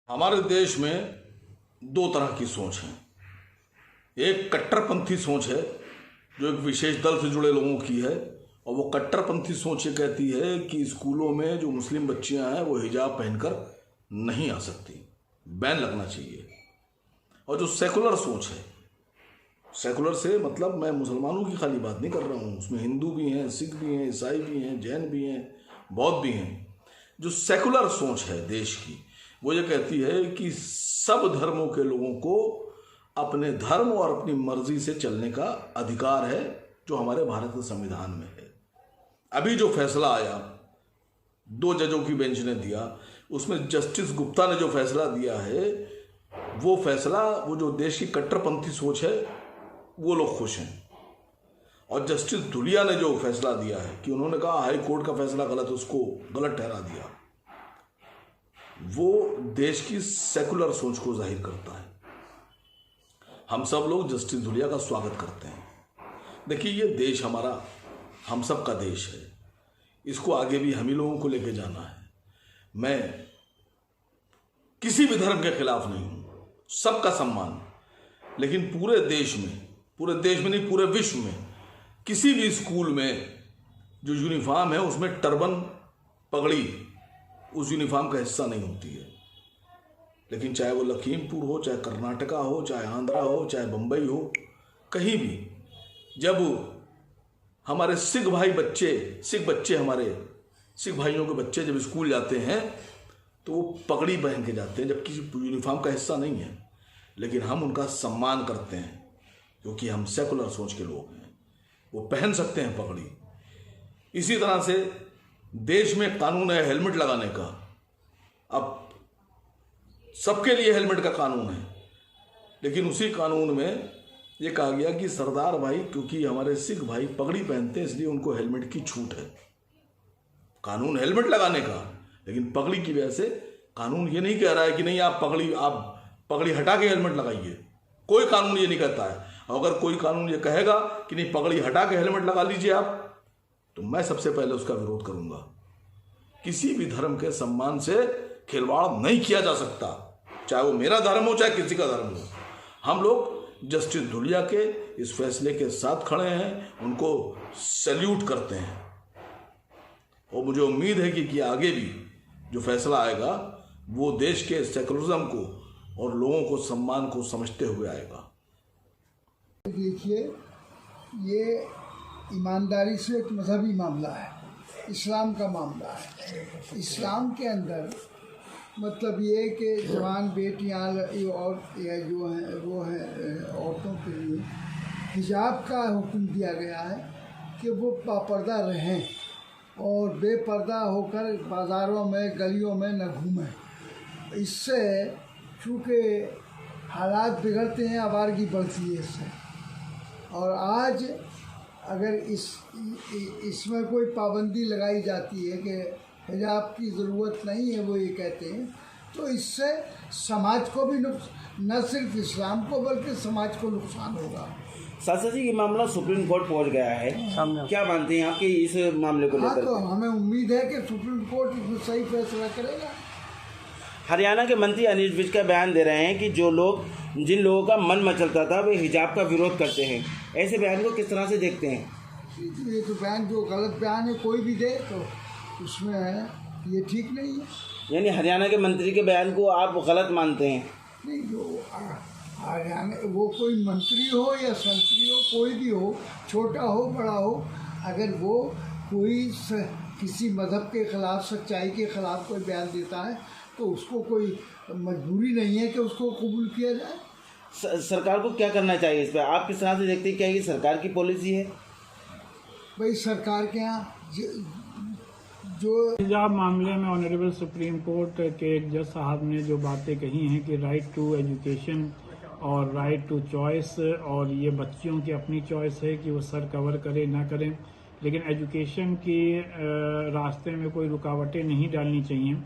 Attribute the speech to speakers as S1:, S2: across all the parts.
S1: हमारे देश में दो तरह की सोच है। एक कट्टरपंथी सोच है जो एक विशेष दल से जुड़े लोगों की है, और वो कट्टरपंथी सोच ये कहती है कि स्कूलों में जो मुस्लिम बच्चियां हैं वो हिजाब पहनकर नहीं आ सकती, बैन लगना चाहिए। और जो सेकुलर सोच है, सेकुलर से मतलब मैं मुसलमानों की खाली बात नहीं कर रहा हूँ, उसमें हिंदू भी हैं, सिख भी हैं, ईसाई भी हैं, जैन भी हैं, बौद्ध भी हैं। जो सेकुलर सोच है देश की, वो ये कहती है कि सब धर्मों के लोगों को अपने धर्म और अपनी मर्जी से चलने का अधिकार है, जो हमारे भारत के संविधान में है। अभी जो फैसला आया, 2 जजों की बेंच ने दिया, उसमें जस्टिस गुप्ता ने जो फैसला दिया है, वो फैसला, वो जो देश की कट्टरपंथी सोच है, वो लोग खुश हैं। और जस्टिस धुलिया ने जो फैसला दिया है कि उन्होंने कहा हाई कोर्ट का फैसला गलत, उसको गलत ठहरा दिया, वो देश की सेकुलर सोच को जाहिर करता है। हम सब लोग जस्टिस धुलिया का स्वागत करते हैं। देखिए, ये देश हमारा, हम सब का देश है, इसको आगे भी हम ही लोगों को लेके जाना है। मैं किसी भी धर्म के खिलाफ नहीं हूं, सबका सम्मान, लेकिन पूरे देश में नहीं, पूरे विश्व में किसी भी स्कूल में जो यूनिफॉर्म है उसमें टर्बन, पगड़ी उस यूनिफॉर्म का हिस्सा नहीं होती है। लेकिन चाहे वो लखीमपुर हो, चाहे कर्नाटका हो, चाहे आंध्रा हो, चाहे बंबई हो, कहीं भी जब हमारे सिख भाइयों के बच्चे जब स्कूल जाते हैं तो वो पगड़ी पहन के जाते हैं, जबकि यूनिफॉर्म का हिस्सा नहीं है। लेकिन हम उनका सम्मान करते हैं क्योंकि हम सेकुलर सोच के लोग हैं, वो पहन सकते हैं पगड़ी। इसी तरह से देश में कानून है हेलमेट लगाने का। अब सबके लिए हेलमेट का कानून है, लेकिन उसी कानून में ये कहा गया कि सरदार भाई, क्योंकि हमारे सिख भाई पगड़ी पहनते हैं इसलिए उनको हेलमेट की छूट है। कानून हेलमेट लगाने का, लेकिन पगड़ी की वजह से कानून ये नहीं कह रहा है कि नहीं आप पगड़ी हटा के हेलमेट लगाइए। कोई कानून ये नहीं कहता है। अगर कोई कानून ये कहेगा कि नहीं पगड़ी हटा के हेलमेट लगा लीजिए आप, तो मैं सबसे पहले उसका विरोध करूंगा। किसी भी धर्म के सम्मान से खिलवाड़ नहीं किया जा सकता, चाहे वो मेरा धर्म हो, चाहे किसी का धर्म हो। हम लोग जस्टिस धुलिया के इस फैसले के साथ खड़े हैं, उनको सैल्यूट करते हैं, और मुझे उम्मीद है कि आगे भी जो फैसला आएगा वो देश के सेकुलरिज्म को और लोगों को सम्मान को समझते हुए आएगा।
S2: देखिए, ये ईमानदारी से एक मजहबी मामला है, इस्लाम का मामला है। इस्लाम के अंदर मतलब ये कि जवान बेटियां और जो हैं वो हैं औरतों के लिए हिजाब का हुक्म दिया गया है कि वो बापर्दा रहें और बेपर्दा होकर बाज़ारों में, गलियों में न घूमें। इससे चूँकि हालात बिगड़ते हैं, आवारगी बढ़ती है इससे। और आज अगर इसमें कोई पाबंदी लगाई जाती है कि हिजाब की ज़रूरत नहीं है, वो ये कहते हैं, तो इससे समाज को भी न सिर्फ इस्लाम को बल्कि समाज को नुकसान होगा।
S3: शास्त्री जी, ये मामला सुप्रीम कोर्ट पहुंच गया है, क्या मानते हैं आप कि इस मामले को लेकर?
S2: तो हमें उम्मीद है कि सुप्रीम कोर्ट इसमें सही फैसला करेगा।
S3: हरियाणा के मंत्री अनिल विज का बयान दे रहे हैं कि जिन लोगों का मन मचलता था वे हिजाब का विरोध करते हैं। ऐसे बयान को किस तरह से देखते हैं?
S2: ये तो बयान, जो गलत बयान है कोई भी दे तो उसमें ये ठीक नहीं है।
S3: यानी हरियाणा के मंत्री के बयान को आप गलत मानते हैं?
S2: नहीं, जो हरियाणा, वो कोई मंत्री हो या संतरी हो, कोई भी हो, छोटा हो बड़ा हो, अगर वो कोई किसी मज़हब के ख़िलाफ़, सच्चाई के ख़िलाफ़ कोई बयान देता है तो उसको कोई मजबूरी नहीं है कि उसको कबूल किया जाए।
S3: सरकार को क्या करना चाहिए इस पर? आप किस तरह से देखते हैं, क्या ये सरकार की पॉलिसी है?
S2: भाई, सरकार के यहाँ जो
S4: हिजाब मामले में ऑनरेबल सुप्रीम कोर्ट के एक जज साहब ने जो बातें कही हैं कि राइट टू एजुकेशन और राइट टू चॉइस, और ये बच्चियों की अपनी चॉइस है कि वो सर कवर करें ना करें, लेकिन एजुकेशन के रास्ते में कोई रुकावटें नहीं डालनी चाहिए।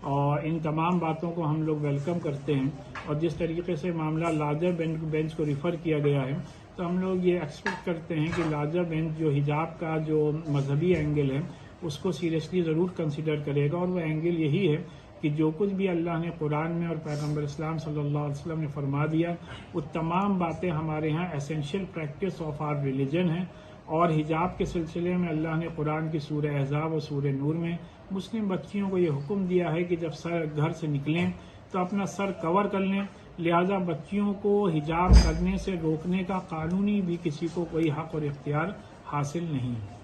S4: और इन तमाम बातों को हम लोग वेलकम करते हैं। और जिस तरीके से मामला लार्जर बेंच को रिफ़र किया गया है, तो हम लोग ये एक्सपेक्ट करते हैं कि लार्जर बेंच जो हिजाब का जो मजहबी एंगल है उसको सीरियसली ज़रूर कंसिडर करेगा। और वो एंगल यही है कि जो कुछ भी अल्लाह ने कुरान में और पैगम्बर इस्लाम सल्लल्लाहु अलैहि वसल्लम ने फरमा दिया, वो तमाम बातें हमारे यहाँ essential practice of our religion है। और हिजाब के सिलसिले में अल्लाह ने कुरान की सूरह अहज़ाब और सूरह नूर में मुस्लिम बच्चियों को ये हुक्म दिया है कि जब सर घर से निकलें तो अपना सर कवर कर लें। लिहाजा बच्चियों को हिजाब करने से रोकने का कानूनी भी किसी को कोई हक और इख्तियार हासिल नहीं है।